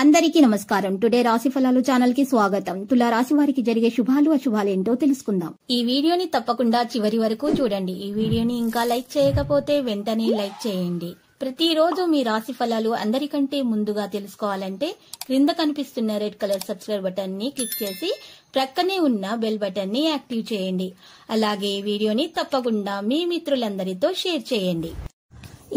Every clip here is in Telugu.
అందరికీ నమస్కారం. టుడే రాశి ఫలాలు ఛానల్ కి స్వాగతం. తులా రాశి వారికి జరిగే శుభాలు అశుభాలు ఏంటో తెలుసుకుందాం. ఈ వీడియోని తప్పకుండా చివరి వరకు చూడండి. ఈ వీడియోని ఇంకా లైక్ చేయకపోతే వెంటనే లైక్ చేయండి. ప్రతిరోజు మీ రాశి ఫలాలు అందరికంటే ముందుగా తెలుసుకోవాలంటే క్రింద కనిపిస్తున్న రెడ్ కలర్ సబ్స్క్రైబ్ బటన్ ని క్లిక్ చేసి ప్రక్కనే ఉన్న బెల్ బటన్ ని యాక్టివ్ చేయండి. అలాగే వీడియోని తప్పకుండా మీ మిత్రులందరితో షేర్ చేయండి.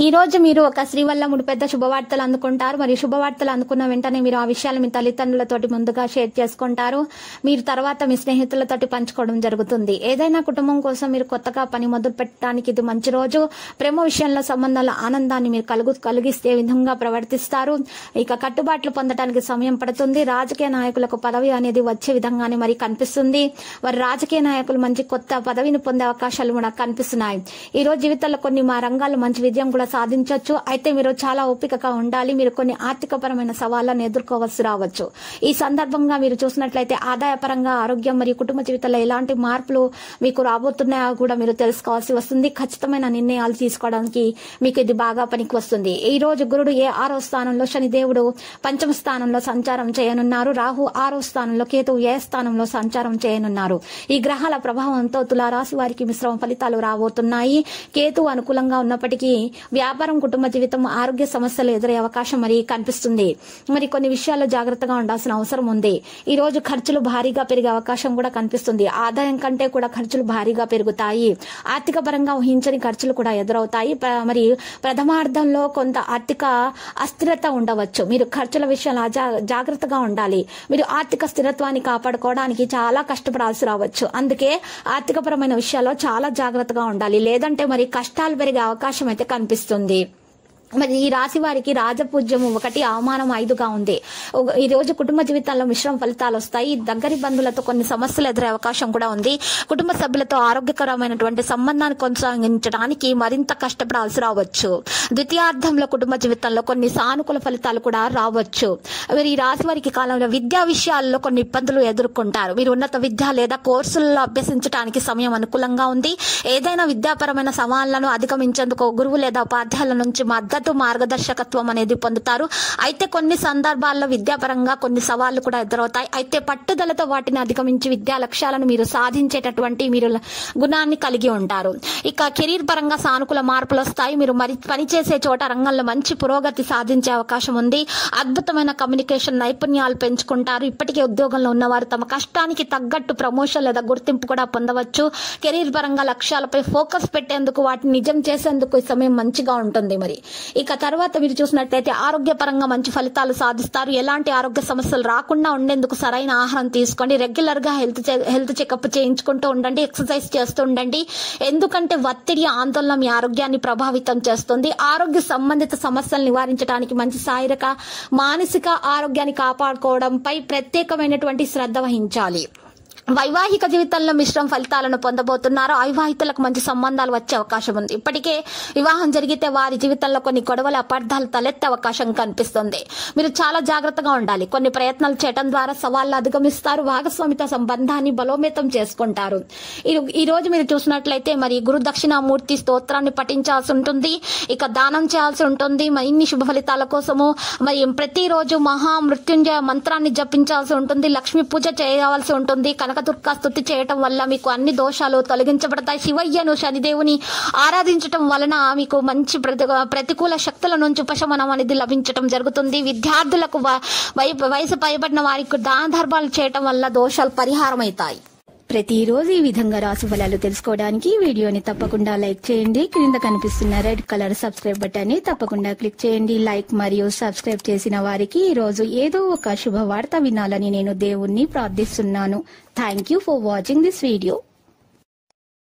ఈ రోజు మీరు ఒక స్త్రీ వల్ల 3 పెద్ద శుభవార్తలు అందుకుంటారు. మరియు శుభవార్తలు అందుకున్న వెంటనే మీరు ఆ విషయాలు మీ తల్లిదండ్రులతోటి ముందుగా షేర్ చేసుకుంటారు. మీరు తర్వాత మీ స్నేహితులతోటి పంచుకోవడం జరుగుతుంది. ఏదైనా కుటుంబం కోసం మీరు కొత్తగా పని మొదలు పెట్టడానికి ఇది మంచి రోజు. ప్రేమ విషయంలో సంబంధాల ఆనందాన్ని మీరు కలిగిస్తే విధంగా ప్రవర్తిస్తారు. ఇక కట్టుబాట్లు పొందడానికి సమయం పడుతుంది. రాజకీయ నాయకులకు పదవి అనేది వచ్చే విధంగానే మరి కనిపిస్తుంది. వారి రాజకీయ నాయకులు మంచి కొత్త పదవిని పొందే అవకాశాలు కూడా కనిపిస్తున్నాయి. ఈ రోజు జీవితంలో కొన్ని మా రంగాల్లో మంచి విజయం కూడా సాధించవచ్చు. అయితే మీరు చాలా ఓపికగా ఉండాలి. మీరు కొన్ని ఆర్థికపరమైన సవాళ్లను ఎదుర్కోవాల్సి రావచ్చు. ఈ సందర్భంగా మీరు చూసినట్లయితే ఆదాయపరంగా, ఆరోగ్యం మరియు కుటుంబ జీవితంలో ఎలాంటి మార్పులు మీకు రాబోతున్నాయో కూడా మీరు తెలుసుకోవాల్సి వస్తుంది. ఖచ్చితమైన నిర్ణయాలు తీసుకోవడానికి మీకు ఇది బాగా పనికి వస్తుంది. ఈ రోజు గురుడు 6వ స్థానంలో, శనిదేవుడు 5వ స్థానంలో సంచారం చేయనున్నారు. రాహు 6వ స్థానంలో, కేతువు 7వ స్థానంలో సంచారం చేయనున్నారు. ఈ గ్రహాల ప్రభావంతో తులారాశి వారికి మిశ్రమ ఫలితాలు రాబోతున్నాయి. కేతువు అనుకూలంగా ఉన్నప్పటికీ వ్యాపారం, కుటుంబ జీవితం, ఆరోగ్య సమస్యలు ఎదురయ్యే అవకాశం మరి కనిపిస్తుంది. మరి కొన్ని విషయాల్లో జాగ్రత్తగా ఉండాల్సిన అవసరం ఉంది. ఈ రోజు ఖర్చులు భారీగా పెరిగే అవకాశం కూడా కనిపిస్తుంది. ఆదాయం కంటే కూడా ఖర్చులు భారీగా పెరుగుతాయి. ఆర్థిక పరంగా ఊహించని ఖర్చులు కూడా ఎదురవుతాయి. మరి ప్రథమార్థంలో కొంత ఆర్థిక అస్థిరత ఉండవచ్చు. మీరు ఖర్చుల విషయంలో జాగ్రత్తగా ఉండాలి. మీరు ఆర్థిక స్థిరత్వాన్ని కాపాడుకోవడానికి చాలా కష్టపడాల్సి రావచ్చు. అందుకే ఆర్థికపరమైన విషయాల్లో చాలా జాగ్రత్తగా ఉండాలి. లేదంటే మరి కష్టాలు పెరిగే అవకాశం అయితే కనిపిస్తుంది. మరి ఈ రాశి వారికి రాజపూజ్యము 1, అవమానం 5గా ఉంది. ఈ రోజు కుటుంబ జీవితాల్లో మిశ్రమ ఫలితాలు వస్తాయి. దగ్గరి బంధువులతో కొన్ని సమస్యలు ఎదురే అవకాశం కూడా ఉంది. కుటుంబ సభ్యులతో ఆరోగ్యకరమైనటువంటి సంబంధాన్ని కొనసాగించడానికి మరింత కష్టపడాల్సి రావచ్చు. ద్వితీయార్థంలో కుటుంబ జీవితంలో కొన్ని సానుకూల ఫలితాలు కూడా రావచ్చు. మరి ఈ రాశి వారికి కాలంలో విద్యా విషయాల్లో కొన్ని ఇబ్బందులు ఎదుర్కొంటారు. మీరు ఉన్నత విద్య లేదా కోర్సుల్లో అభ్యసించడానికి సమయం అనుకూలంగా ఉంది. ఏదైనా విద్యాపరమైన సవాళ్లను అధిగమించేందుకు గురువు లేదా ఉపాధ్యాయుల నుంచి మార్గదర్శకత్వం అనేది పొందుతారు. అయితే కొన్ని సందర్భాల్లో విద్యాపరంగా కొన్ని సవాళ్లు కూడా ఎదురవుతాయి. అయితే పట్టుదలతో వాటిని అధిగమించి విద్యా లక్ష్యాలను మీరు సాధించేటటువంటి మీరు గుణాన్ని కలిగి ఉంటారు. ఇక కెరీర్ పరంగా సానుకూల మార్పులు వస్తాయి. మీరు మరి పనిచేసే చోట రంగంలో మంచి పురోగతి సాధించే అవకాశం ఉంది. అద్భుతమైన కమ్యూనికేషన్ నైపుణ్యాలు పెంచుకుంటారు. ఇప్పటికే ఉద్యోగంలో ఉన్నవారు తమ కష్టానికి తగ్గట్టు ప్రమోషన్ లేదా గుర్తింపు కూడా పొందవచ్చు. కెరీర్ పరంగా లక్ష్యాలపై ఫోకస్ పెట్టేందుకు, వాటిని నిజం చేసేందుకు ఈ సమయం మంచిగా ఉంటుంది. మరి ఇక తర్వాత మీరు చూసినట్లయితే ఆరోగ్యపరంగా మంచి ఫలితాలు సాధిస్తారు. ఎలాంటి ఆరోగ్య సమస్యలు రాకుండా ఉండేందుకు సరైన ఆహారం తీసుకోండి. రెగ్యులర్ గా హెల్త్ చెకప్ చేయించుకుంటూ ఉండండి. ఎక్సర్సైజ్ చేస్తూ ఉండండి. ఎందుకంటే ఒత్తిడి, ఆందోళన మీ ఆరోగ్యాన్ని ప్రభావితం చేస్తుంది. ఆరోగ్య సంబంధిత సమస్యలు నివారించడానికి మంచి శారీరక, మానసిక ఆరోగ్యాన్ని కాపాడుకోవడంపై ప్రత్యేకమైనటువంటి శ్రద్ధ వహించాలి. వైవాహిక జీవితంలో మిశ్రమ ఫలితాలను పొందబోతున్నారు. అవివాహితులకు మంచి సంబంధాలు వచ్చే అవకాశం ఉంది. ఇప్పటికే వివాహం జరిగితే వారి జీవితంలో కొన్ని గొడవలు, అపార్థాలు తలెత్తే అవకాశం కనిపిస్తుంది. మీరు చాలా జాగ్రత్తగా ఉండాలి. కొన్ని ప్రయత్నాలు చేయడం ద్వారా సవాళ్లు అధిగమిస్తారు. భాగస్వామిత సంబంధాన్ని బలోపేతం చేసుకుంటారు. ఈ రోజు మీరు చూసినట్లయితే మరి గురు దక్షిణామూర్తి స్తోత్రాన్ని పఠించాల్సి ఉంటుంది. ఇక దానం చేయాల్సి ఉంటుంది. మరి ఇన్ని శుభ ఫలితాల కోసము మరి ప్రతిరోజు మహామృత్యుంజయ మంత్రాన్ని జపించాల్సి ఉంటుంది. లక్ష్మీ పూజ చేయవలసి ఉంటుంది. దుర్గా స్తుతి చేయటం వల్ల మీకు అన్ని దోషాలు తొలగించబడతాయి. శివయ్యను, శనిదేవుని ఆరాధించటం వలన మీకు మంచి ప్రతికూల శక్తుల నుంచి ఉపశమనం అనేది లభించటం జరుగుతుంది. విద్యార్థులకు, వయసు పైబడిన వారికి దాన ధర్మాలు చేయటం వల్ల దోషాలు పరిహారం అవుతాయి. ప్రతిరోజు ఈ విధంగా రాశి ఫలాలు తెలుసుకోవడానికి వీడియోని తప్పకుండా లైక్ చేయండి. క్రింద కనిపిస్తున్న రెడ్ కలర్ సబ్స్క్రైబ్ బటన్ ని తప్పకుండా క్లిక్ చేయండి. లైక్ మరియు సబ్స్క్రైబ్ చేసిన వారికి ఈ రోజు ఏదో ఒక శుభవార్త వినాలని నేను దేవుణ్ణి ప్రార్థిస్తున్నాను. Thank you for watching this video.